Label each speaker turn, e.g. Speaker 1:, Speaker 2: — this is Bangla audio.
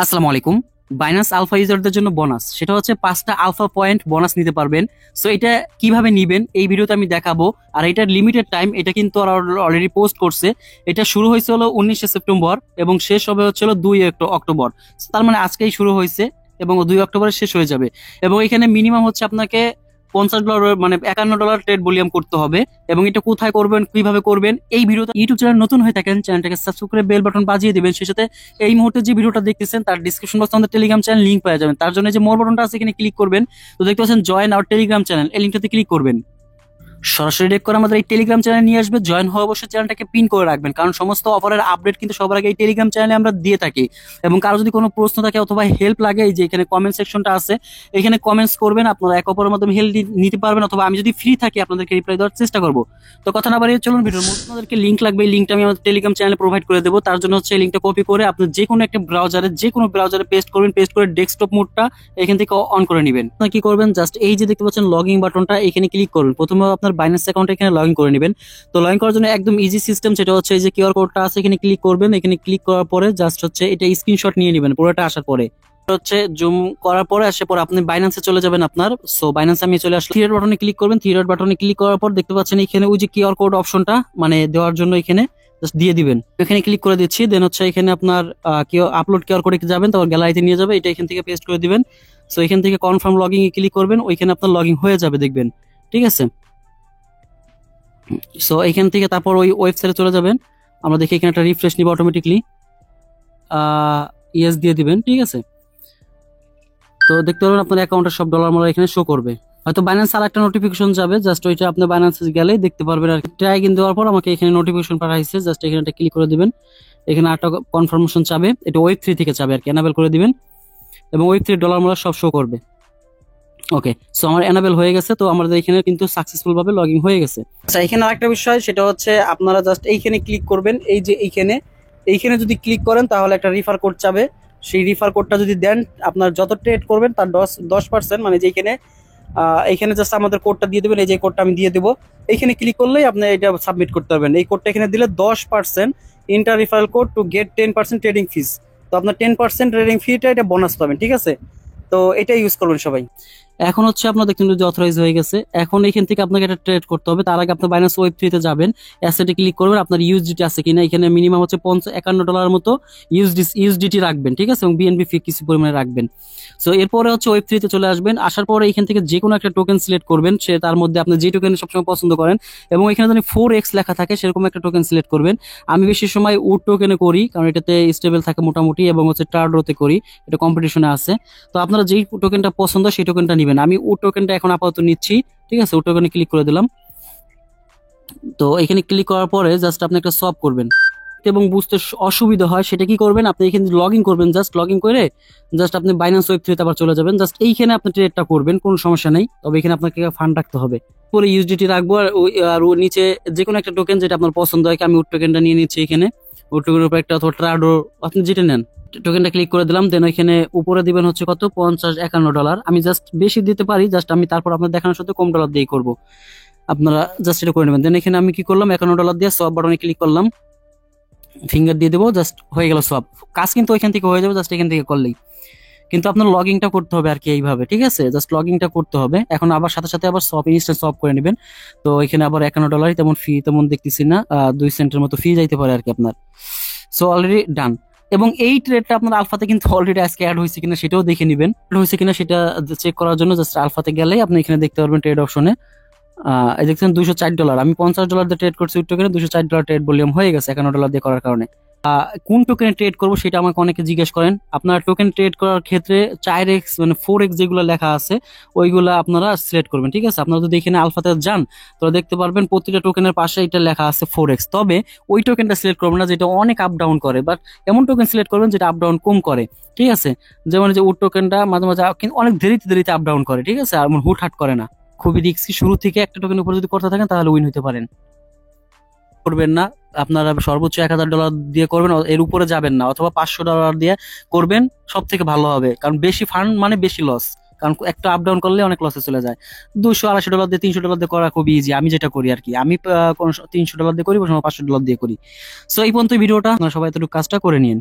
Speaker 1: আসসালামু আলাইকুম। বাইনান্স আলফা ইউজারদের জন্য বোনাস, সেটা হচ্ছে 5টা আলফা পয়েন্ট বোনাস নিতে পারবেন। সো এটা কিভাবে নিবেন এই ভিডিওতে আমি দেখাবো। আর এটার লিমিটেড টাইম, এটা কিন্তু অলরেডি পোস্ট করছে। এটা শুরু হয়েছে হলো 19 সেপ্টেম্বর এবং শেষ হবে হচ্ছে হলো 2 অক্টোবর। তার মানে আজকেই শুরু হয়েছে এবং 2 অক্টোবরে শেষ হয়ে যাবে। এবং এখানে মিনিমাম হচ্ছে আপনাকে $50 মানে $51 ট্রেড ভলিউম করতে হবে। এবং এটা কোথায় করবেন, কিভাবে করবেন, এই ভিডিওটা ইউটিউব চ্যানেল নতুন হয়ে থাকেন চ্যানেলটাকে সাবস্ক্রাইব করে বেল বাটন বাজিয়ে দিবেন। সেই সাথে এই মুহূর্তে যে ভিডিওটা দেখতেছেন তার ডিসক্রিপশন বক্সে আমাদের টেলিগ্রাম চ্যানেল লিংক পেয়ে যাবেন। তার জন্য যে মোর বাটনটা আছে এখানে ক্লিক করবেন। তো দেখতে পাচ্ছেন জয়েন আওয়ার টেলিগ্রাম চ্যানেল, এই লিংকটাতে ক্লিক করবেন। সরাসরি ডিরেক্ট করে আমাদের এই টেলিগ্রাম চ্যানেলে নিয়ে আসবে। জয়েন হওয়া অবশ্যই চ্যানেলটাকে পিন করে রাখবেন, কারণ সমস্ত অফারের আপডেট কিন্তু সবার আগে এই টেলিগ্রাম চ্যানেলে আমরা দিয়ে থাকি। এবং কারো যদি কোনো প্রশ্ন থাকে অথবা হেল্প লাগে, এই যে এখানে কমেন্ট সেকশনটা আছে, এখানে কমেন্টস করবেন। আপনারা এক অপরের মাধ্যমে হেল্প নিতে পারবেন, অথবা আমি যদি ফ্রি থাকি আপনাদেরকে রিপ্লাই দেওয়ার চেষ্টা করবো। তো কথা না বাড়িয়ে চলুন ভিডিওর মধ্যে। আপনাদেরকে লিঙ্ক লাগবে, এই লিঙ্কটা আমি আমাদের টেলিগ্রাম চ্যানেলে প্রোভাইড করে দেবো। তার জন্য হচ্ছে এই লিঙ্কটা কপি করে আপনি যে কোনো একটা ব্রাউজারে পেস্ট করবেন। পেস্ট করে ডেস্কটপ মোডটা এখান থেকে অন করে নেবেন। আপনারা কি করবেন, জাস্ট এই যে দেখতে পাচ্ছেন লগ ইন বাটনটা, এখানে ক্লিক করবেন। প্রথমে আপনার বাইন্যান্স অ্যাকাউন্ট এখানে লগ ইন করে নেবেন। তো লগ ইন করার জন্য একদম ইজি সিস্টেম, সেটা হচ্ছে এই যে কিউআর কোডটা আছে এখানে ক্লিক করবেন। এখানে ক্লিক করার পরে জাস্ট হচ্ছে এটা স্ক্রিনশট নিয়ে নেবেন পুরোটা আসার পরে। হচ্ছে জুম করার পরে আসে পরে আপনি বাইন্যান্সে চলে যাবেন আপনার। সো বাইন্যান্স আমি চলে আসলাম। থ্রি ডট বাটনে ক্লিক করবেন। থ্রি ডট বাটনে ক্লিক করার পর দেখতে পাচ্ছেন এখানে ওই যে কিউআর কোড অপশনটা মানে দেওয়ার জন্য এখানে জাস্ট দিয়ে দিবেন। এখানে ক্লিক করে দিচ্ছি। দেন হচ্ছে এখানে আপনার আপলোড কিউআর কোডে যাবেন, তারপর গ্যালারিতে নিয়ে যাবে, এটা এখান থেকে পেস্ট করে দিবেন। সো এখান থেকে কনফার্ম লগইন এ ক্লিক করবেন, ওইখানে আপনার লগ ইন হয়ে যাবে দেখবেন। ঠিক আছে। সো এখান থেকে তারপর ওই ওয়েবসাইটে চলে যাবেন। আমরা দেখি এখানে একটা রিফ্রেশ নিব অটোমেটিকলি। ইয়েস দিয়ে দিবেন। ঠিক আছে। তো দেখতে পারবেন আপনার অ্যাকাউন্টের সব ডলার মালা এখানে শো করবে। হয়তো বাইন্যান্স আর একটা নোটিফিকেশন যাবে, জাস্ট ওইটা আপনি বাইন্যান্সে গেলেই দেখতে পারবেন। আর ট্রাই কিন্তু দেওয়ার পর আমাকে এখানে নোটিফিকেশন পাঠাইছে, জাস্ট এখানে একটা ক্লিক করে দিবেন। এখানে একটা কনফার্মেশন চাবে, এটা ওয়েব 3 থেকে চাবে আর কি, এনাবেল করে দিবেন এবং ওয়েব 3 ডলার মালা সব শো করবে। ওকে, সো আমার এনাবেল হয়ে গেছে। তো আমাদের এখানে কিন্তু সাকসেসফুল ভাবে লগ ইন হয়ে গেছে। আচ্ছা, এখানে আরেকটা বিষয়, সেটা হচ্ছে আপনারা জাস্ট এইখানে ক্লিক করবেন। এই যে এইখানে যদি ক্লিক করেন তাহলে একটা রিফার কোড চাবে। সেই রিফার কোডটা যদি দেন, আপনার যত ট্রেড করবেন তার 10% মানে যেখানে এইখানে জাস্ট আমাদের কোডটা দিয়ে দেবেন। এই যে কোডটা আমি দিয়ে দেবো, এইখানে ক্লিক করলেই আপনি এটা সাবমিট করতে পারবেন। এই কোডটা এখানে দিলে 10% enter referral code to get 10% trading fees. তো আপনার 10% ট্রেডিং ফিটা এটা বোনাস পাবেন। ঠিক আছে। তো এটা ইউজ করবেন সবাই। এখন হচ্ছে আপনার দেখুন যে অথরাইজ হয়ে গেছে। এখন এখান থেকে আপনাকে একটা ট্রেড করতে হবে। তার আগে আপনি বাইন্যান্স ওয়েব 3 তে যাবেন, অ্যাসেটে ক্লিক করবেন। আপনার ইউএসডিটি আছে কিনা, এখানে মিনিমাম হচ্ছে $51 মতো ইউএসডিটি রাখবেন। ঠিক আছে। এবং বিএনবি ফি কিছু পরিমাণে রাখবেন। সো এরপরে হচ্ছে ওয়েব 3 তে চলে আসবেন। আসার পরে এখান থেকে যে কোনো একটা টোকেন সিলেক্ট করবেন, সে তার মধ্যে আপনি যে টোকেন সবসময় পছন্দ করেন এবং এখানে যদি 4x লেখা থাকে সেরকম একটা টোকেন সিলেক্ট করবেন। আমি বেশি সময় উড টোকেনে করি, কারণ এটাতে স্টেবল থাকে মোটামুটি, এবং হচ্ছে টার্ডোতে করি, এটা কম্পিটিশনে আছে। তো আপনারা যেই টোকেনটা পছন্দ সেই টোকেনটা নেবেন। আমি উড টোকেনটা এখন আপাতত নিচ্ছি। ঠিক আছে। উড টোকেনে ক্লিক করে দিলাম। তো এখানে ক্লিক করার পরে জাস্ট আপনি একটা সলভ করবেন এবং বুঝতে অসুবিধা হয় সেটা কি করবেন, আপনি এখানে লগ ইন করবেন। জাস্ট লগ ইন করে জাস্ট আপনি বাইন্যান্স ওয়েব 3 তে আবার চলে যাবেন। জাস্ট এইখানে আপনি ট্রেডটা করবেন, কোনো সমস্যা নেই। তবে এখানে আপনাকে ফান্ড রাখতে হবে। পরে ইউএসডিটি রাখবো আর ওর নিচে যে কোনো একটা টোকেন যেটা আপনার পছন্দ হয়। আমি উড টোকেনটা নিয়ে নিচ্ছি। এখানে উড টোকেনের উপর একটা অথবা ট্রাডো আপনি যেটা নেন, টোকেনটা ক্লিক করে দিলাম। দেন এখানে উপরে দিবেন হচ্ছে কত, $51। আমি জাস্ট বেশি দিতে পারি, জাস্ট আমি তারপর আপনার দেখানোর সাথে কম ডলার দিয়ে করবো। আপনারা জাস্ট এটা করে নেবেন। দেন এখানে আমি কি করলাম, $51 দিয়ে সব বাটনে ক্লিক করলাম, ফিঙ্গার দিয়ে দেবো, জাস্ট হয়ে গেল সব কাজ। কিন্তু ওইখান থেকে হয়ে যাবে জাস্ট এখান থেকে করলেই। কিন্তু আপনার লগ ইনটা করতে হবে আর কি, এইভাবে। ঠিক আছে। জাস্ট লগ ইনটা করতে হবে। এখন আবার সাথে সাথে আবার সব ইনস্ট্যান্ট সব করে নেবেন। তো এখানে আবার $51 তেমন ফি তেমন দেখতেছি না, 2 সেন্টের মতো ফি যাইতে পারে আর কি আপনার। So already done. এবং এই ট্রেডটা আপনার আলফাতে কিন্তু অলরেডি আজকে অ্যাড হয়েছে কিনা সেটাও দেখে নেবেন। হয়েছে কিনা সেটা চেক করার জন্য জাস্ট আলফাতে গেলেই আপনি এখানে দেখতে পারবেন ট্রেড অপশনে। এই দেখছেন $204। আমি $50 দিয়ে ট্রেড করছি উইথ টোকেনে, $204 ট্রেড ভলিউম হয়ে গেছে $51 দিয়ে করার কারণে। কোন টোকেনে ট্রেড করবো সেটা আমাকে অনেকে জিজ্ঞেস করেন। আপনার টোকেন ট্রেড করার ক্ষেত্রে 4x মানে 4x যেগুলো লেখা আছে ওইগুলো আপনারা সিলেক্ট করবেন। ঠিক আছে। আপনারা যদি এখানে আলফাতে যান তো দেখতে পারবেন প্রতিটা টোকেনের পাশে এটা লেখা আছে 4x। তবে ওই টোকেনটা সিলেক্ট করবেন না যেটা অনেক আপ ডাউন করে, বাট এমন টোকেন সিলেক্ট করবেন যেটা আপ ডাউন কম করে। ঠিক আছে। যেমন যে উড টোকেনটা মাঝে মাঝে কিন্তু অনেক দেরিতে দেরিতে আপ ডাউন করে। ঠিক আছে। আর হুটহাট করে না। খুবই রিস্কি। শুরু থেকে একটা টোকেন উপর যদি করতে থাকেন তাহলে উইন হতে পারেন। করবেন না, আপনারা সর্বোচ্চ $1000 দিয়ে করবেন, এর উপরে যাবেন না। অথবা $500 দিয়ে করবেন, সব থেকে ভালো হবে। কারণ বেশি ফান্ড মানে বেশি লস, কারণ একটা আপ ডাউন করলে অনেক লসে চলে যায়। $200 দিয়ে $300 দিয়ে করা খুবই ইজি। আমি যেটা করি আর কি, আমি $300 দিয়ে করি, কোনো সময় $500 দিয়ে করি। সো এই পর্যন্ত ভিডিওটা, আপনারা সবাই একটু কাজটা করে নিন।